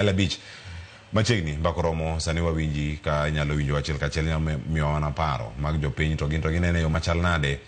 Beach machiegni mbako romo sani wawinji ka nyalo winjo achiel kachiel miyo wana paro mag jopiny to ginene yo machal nade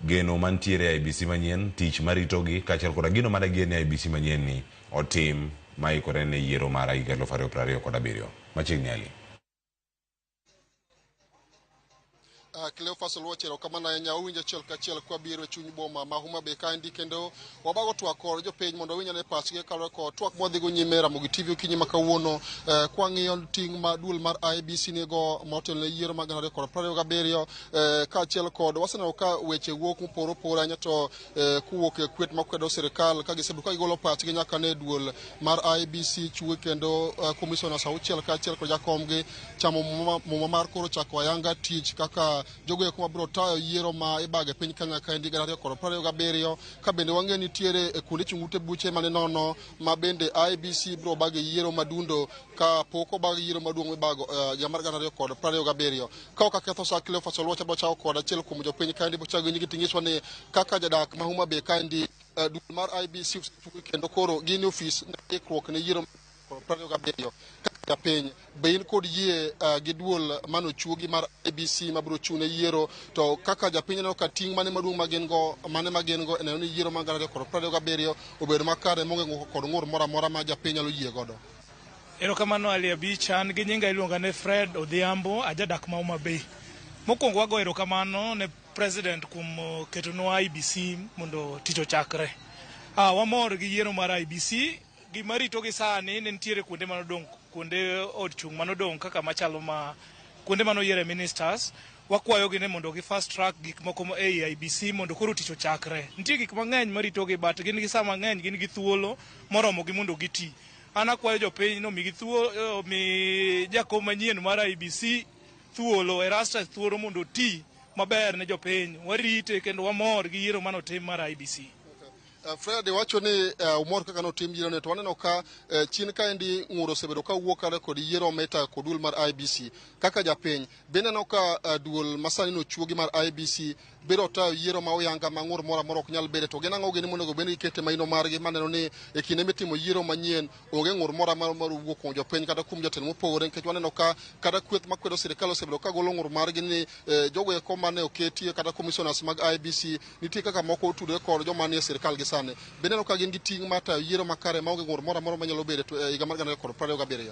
geno mantiere IEBC manyien tich maritogi kachiel koda gino madagien IEBC manyien ni otim maikore ne yiero mar higa 2027 machiegni ali. Cleophas Oluochero kamana nya winjo chiel kachiel kwa biro chuny boma ma Homa Bay kandi kendo wabago twak kod jopiny mondo winyane pachgi kalore kod twak modhigo nyime Ramogi TV okinyi ma kawuono kwa ng'iyo ting' ma duol mar IEBC nigo motelne yiero mag 2027 kaachiel kod waseneno ka weche wuok mopogore opogore ahinya to kuwuok e kweth makwedo sirikal ka gisebedo ka gigolo pachgi nyaka ne duol mar IEBC chwe kendo commissioners auchiel kaachiel kod jakomgi chamo muma mar koro chako ayanga tich kaka jogo eko mabiro tayo yiero ma ibage piny Kenya ka ndiga 2027 ka bende wang'e nitiere kuonde chung'ute buche mane nono ma bende IEBC biro bage yiero madundo ka pok obag yiero maduong' mibago higa mar 2027 ka ok aketho sa Cleophas Oluochero biro chako kod achiel kuom jopiny ka ndi biro chako nyigi ting'iswa ni kaka jadak ma Homa Bay ka ndi duol mar IEBC kendo koro gin ofis ikruok ne yiero 2027 japiny bein kod yie gi duol mano chuogi mar IEBC mabiro chune yiero to kaka japiny no ka ting' mane maduong' magin go eneno ni yiero mag 2027 obedo makare monge kod ng'ur moro amora ma japiny nyalo yie godo. Erokamano Ali Beach, an gi nyinga iluonga ne Fred Odhiambo, ajadak ma Homa Bay. Mokwongo wago erokamano ne president kuom ketonwa IEBC mondo tich ochakre. Wamor gi yiero mar IEBC gima rito gi sani ne nitiere kuonde manodong' kuonde od chung' manodong' kaka machalo ma kuonde manoyiere ministers. Wakwayo gi ne mondo gi fast track gik moko ei IEBC mondo koro tich ochakre. Nitie gik mang'eny marito gi but gin gi sa mang'eny gin gi thuolo moromo gi mondo giti. An akwayo jopiny no migi thuolo mi jakom manyien mar IEBC thuolo Erastus thuolo mondo ti maber ne jopiny. Warite kendo wamor gi yiero manotim mar IEBC. Fred wacho ni umor kaka notim yiero ne to waneno ka chien ka ndi ng'uro osebedo ka wuok kare kod yiero meta kod duol mar IEBC kaka japiny bende neno ka duol masani no chuogi mar IEBC biro tayo yiero ma oyanga ma ng'ur moro amora ok nyal bede to gin ang'o gini monego bed ni gikete maino margi maneno ni e kinde mitimo yiero manyien onge ng'ur moro amora mar wuok kuom jopiny kata kuom jotelo mopogore nikech waneno ka kata kweth makwedo sirikal osebedo ka golo ng'ur margi ni jogo eko mane oketie kata commissioners mag IEBC nitie kaka moko otudore kod joma nie sirikal gi sani bende neno ka gin gi ting' mar tayo yiero makare ma onge ng'ur moro amora manyalo bedo e higa mar 2027.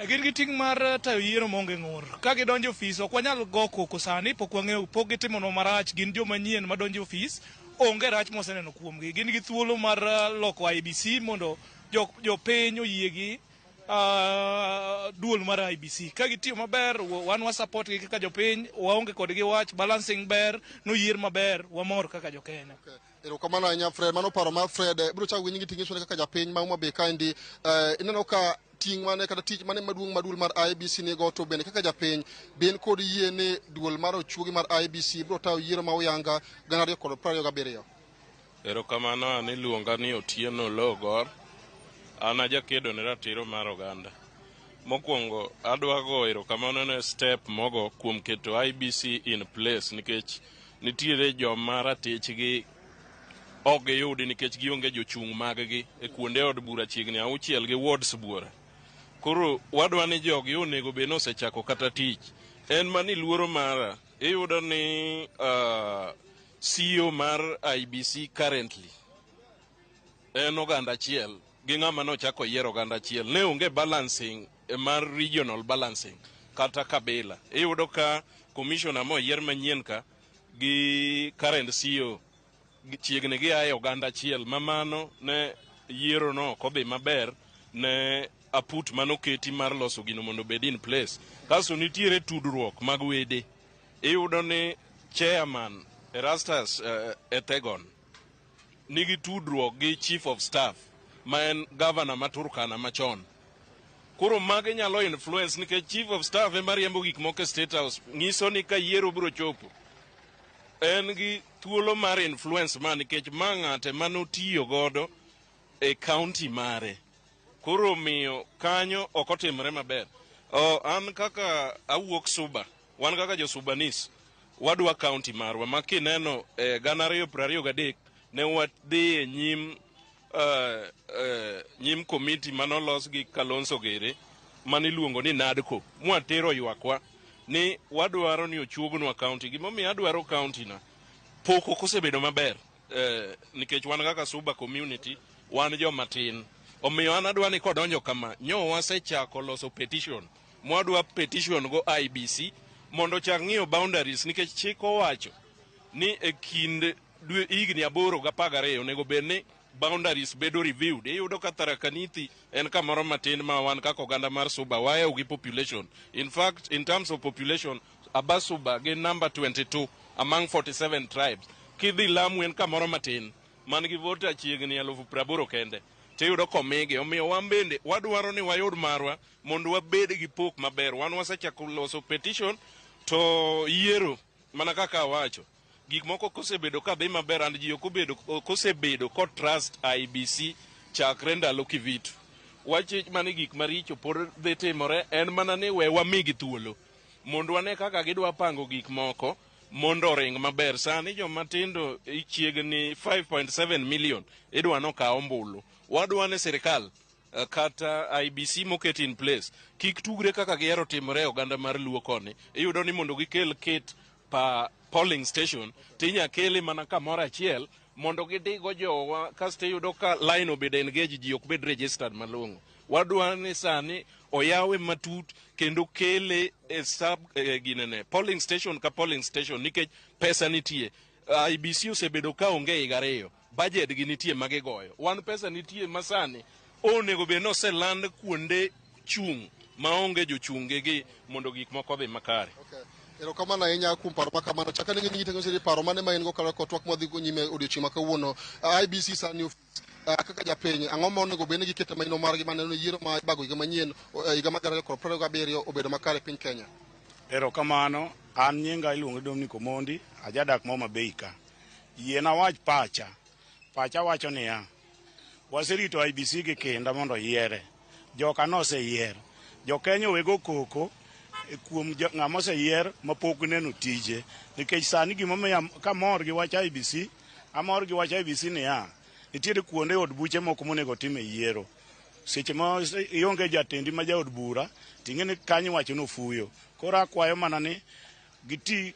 Gin gi ting' mar tayo yiero maonge ng'ur. Ka gidonjo ofis ok wanyal go koko sani pok wang'eyo pok gitimono marach gin joma nyien madonjo ofis onge rach moseneno kuomgi. Gin gi thuolo mar loko IEBC mondo jopiny oyie gi duol mar IEBC. Ka gitiyo maber wan wa support gi kaka jopiny waonge kodgi wach balancing ber noyier maber wamor kaka jokenya. Erokamano ahinya Fred, mano paro mar Fred biro chako nyingi ting'iswa kaka japiny ma Homa Bay ka ndi ineno ka ting' mane kata tich mane maduong' ma duol mar IEBC nigo to bende kaka japiny ben kod yie ni duol mar ochuogi mar IEBC biro tayo yiero ma oyanga 2027. Erokamano an iluonga ni Otieno Logor, an ajakedo ne ratiro mar oganda. Mokwongo adwa go erokamano ne step mogo kuom keto IEBC in place nikech nitiere joma ratichgi ok giyudi nikech gionge jochung' mag-gi e kuonde od bura chiegni 6 gi wards bura. Koro wadwa ni jogi onego bed nosechako kata tich. En mani luoro mara iyudo ni CEO mar IEBC currently en oganda achiel gi ng'ama nochako yiero oganda achiel. Ne onge balancing mar regional balancing kata kabila. Iyudo ka commissioner moyier manyien ka gi current CEO chiegni gi aye oganda achiel mamano ne yiero no kodhi maber ne aput manoketi mar loso gino mondo bed in place. Kaso nitiere tudruok mag wede. Iyudo ni chairman Erastus Ethegon nigi tudruok gi chief of staff ma en governor ma Turkana machon. Koro mage nyalo influence nikech chief of staff ema riembo gik moko e State House nyiso ni ka yiero biro chopo en gi thuolo mar influence ma nikech ma ng'ate manotiyo godo e county mare. Koro miyo kanyo ok otimre maber. An kaka awuok Suba, wan kaka jo Subanis wadwa county marwa ma kineno 2023 ne wadhi e nyim nyim komiti manolos gi Kalonzo Gere maniluongo ni NADCO mwatero ywakwa ni wadwaro ni ochuognwa kaunti. Gimomiyo adwaro kaunti na pok osebedo maber nikech wan kaka Suba community wan joma tin. Omiyo an adwa ni kodonjo kama nyo wasechako loso petition mwadwa petition go IBC mondo chak ng'iyo boundaries nikech chik owacho ni e kind higni 8 gi 12 onego bed ni boundaries bedo reviewed. Iyudo ka Tharaka Nithi en kamoro matin ma wan kaka oganda mar Suba waew gi population. In fact, in terms of population, Aba Suba gin number 22 among 47 tribes. Kidhi Lamu en kamoro matin man gi voter chiegni 80,000 kende. Tiyudo komege. Omiyo wan bende wadwaro ni wayud marwa mondo wabed gi pok maber. Wan wasechako loso petition to yiero mana kaka awacho. Gik moko kosebedo ka dhi maber and ji kosebedo ko trust IBC chakre ndalo Kivitu. Wache mane gik maricho pod dhi timore en mana ni we wamigi thuolo mondo wane kaka gidwa pango gik moko mondo ring maber. Sani joma tindo chiegni 5.7 million idwa no ka ombulu. Wadwa ne sirikal kata IBC moket in place kik tugre kaka gihero timore oganda mar Luo koni. Iyudo ni mondo gikel kit pa polling station tinya kele mana kamoro achiel mondo gidigo jowa kasto iyudo ka line obed engage, ji ok bed registered malong'o. Wadwa ni sani oyawe matut kendo kele sub ginene polling station ka polling station nikech pesa nitie. IBC osebedo ka onge higa 2 budget gi nitie magigoyo. Wan pesa nitie masani onego bed noseland kuonde chung maonge jochunge gi mondo gik moko dhi makare. Ero kamano ahinya kuom paro makamano. Chaka ni ng'inyi tengo siri paro mane ma in go kala ko twak modhi go nyime odiochieng' makawuono. IBC sani kaka japiny ang'o ma onego bed ni giketo maino margi maneno yiero ma ibago higa manyien higa mar 2027 obedo makare piny Kenya. Ero kamano, an nyinga iluongo Dominic Omondi, ajadak Homa Bay ka. Yiena wach pacha wacho niya, waserito IBC gi kenda mondo yiere. Joka noseyier. Jo Kenya wego koko kuom ng'ama oseyier mapok neno tije nikech sani gimomiyo kamor gi wach IBC, amor gi wach IBC niya, nitiere kuonde od buche moko monego time yiero. Seche ma ionge jatendi ma jaod bura ting'eni kanyo wacho no fuyo. Koro akwayo mana ni giti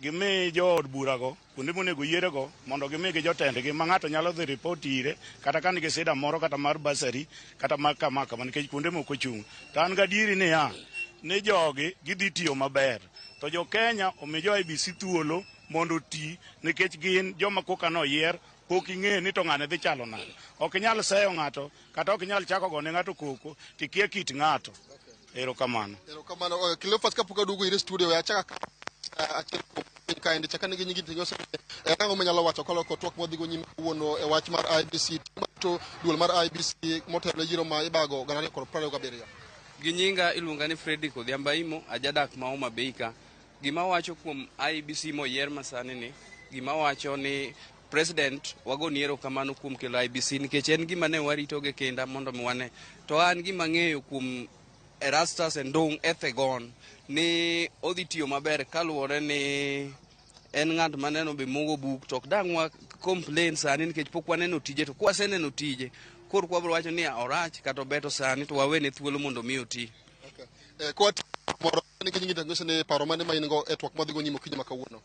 gimi jood burago kuonde monego yierego mondo gimigi jotendgi ma ng'ato nyalo dhi ripot ire kata ka nigi sida moro kata mar basari kata mar kamaka nikech kuonde moko chung'. To an gadieri niya ni jogi gidhi tiyo maber. To jo Kenya omi jo IBC thuolo mondo ti nikech gin joma koka noyier pok ing'e ni to ng'ane dhi chalo nade. Ok inyal seyo ng'ato kata ok inyal chako gone ng'ato koko tikia kit ng'ato. Ero kamano. Cleophas kapok aduogo ire studio ya chaka kaende chaka ni ng'inyi tengo siri ang'o manyalo wacho kalo ko twak modhi go nyime kawuono e wach mar IBC to duol mar IBC motelo yiero ma ibago 2027. Gi nyinga iluonga ni Fredrick Odhiambo, ajadak ma Homa Bay ka. Gima wacho kuom IBC moyier masani ni, gima wacho ni president wago niero kamano kuom kelo IBC nikech en gima ne warito ge kenda mondo mwane. To an gima ng'eyo kuom Erastus Endong Ethegon ni odhi tiyo maber kaluwore ni en ng'at maneno be mogo buk to dang'wa complain sani nikech pok waneno tije to kwaseneno tije koro kwabro wacho ni orach kata beto sani to wawene thuolo mondo mi oti. Kwa moro ni ng'inyi tengo sene paro mane ma in go e twak modhi go nyime kinyi makawuono.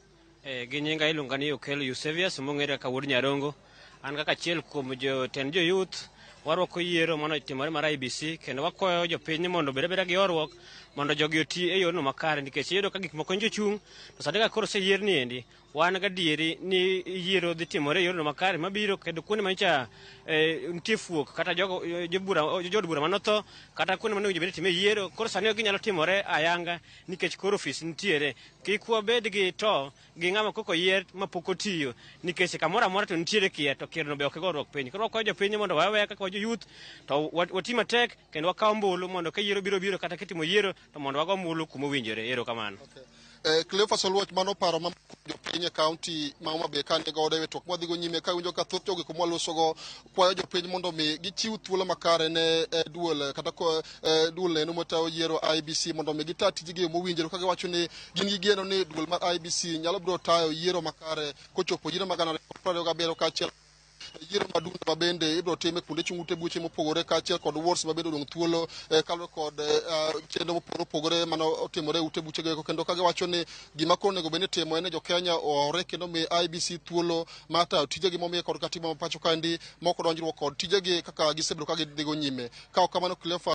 Gi nyinga iluonga ni Okel Eusebius mong'ere kaka wuod Nyarongo. An kaka achiel kuom jotend jo-youth warwako yiero mano timore mar IBC kendo wakwayo jopiny mondo bed gi horuok mondo jogi oti e yorno makare nikech iyudo ka gik moko njo chung to sani ka koro oseyier ni endi wan gadieri ni yiero dhi timore e yorno makare mabiro kendo kuonde manyicha nitie fuok kata jood bura manotho kata kuonde mane owinjo bed time yiero koro sani ok ginyalo timore ayanga nikech koro ofis nitiere. Kik wabed gi to gi ng'ama koko yier mapok otiyo nikech kamoro amora to nitiere kier to kierno be ok goruok piny. Koro wakwayo jopiny mondo waweya kaka jo-youth to wati matek kendo wakaw ombulu mondo ka yiero biro kata kitimo yiero to mondo wago ombulu kuma owinjore. Ero kamano. Cleophas Oluoch mano paro ma jopiny e kaunti ma Homa Bay ka nigodo e twak modhi go nyime ka winjo ka thoth jogi kuma losogo kwayo jopiny mondo mi gichiw thuolo makare ne duol kata duol neno motawo yiero IBC mondo mi gita tijigi mowinjore ka giwacho ni gin gi geno ni duol mar IBC nyalo biro tayo yiero makare kochopo yiero ma 2027 kaachiel yiero madunde mabende ibiro time kuonde chung' ute buche mopogore kaachiel kod wards mabende odong' thuolo kaluwore kod chenro mopogore opogore mano otimore ute buche go kendo ka giwacho ni gima koro onego bed ni timo en ni jokenya ore kendo mi IBC thuolo mar tayo tijegi momiye kod katiba ma pacho kaendi mok donjruok kod tijegi kaka gisebedo ka gidhigo nyime. Ka ok kamano Cleophas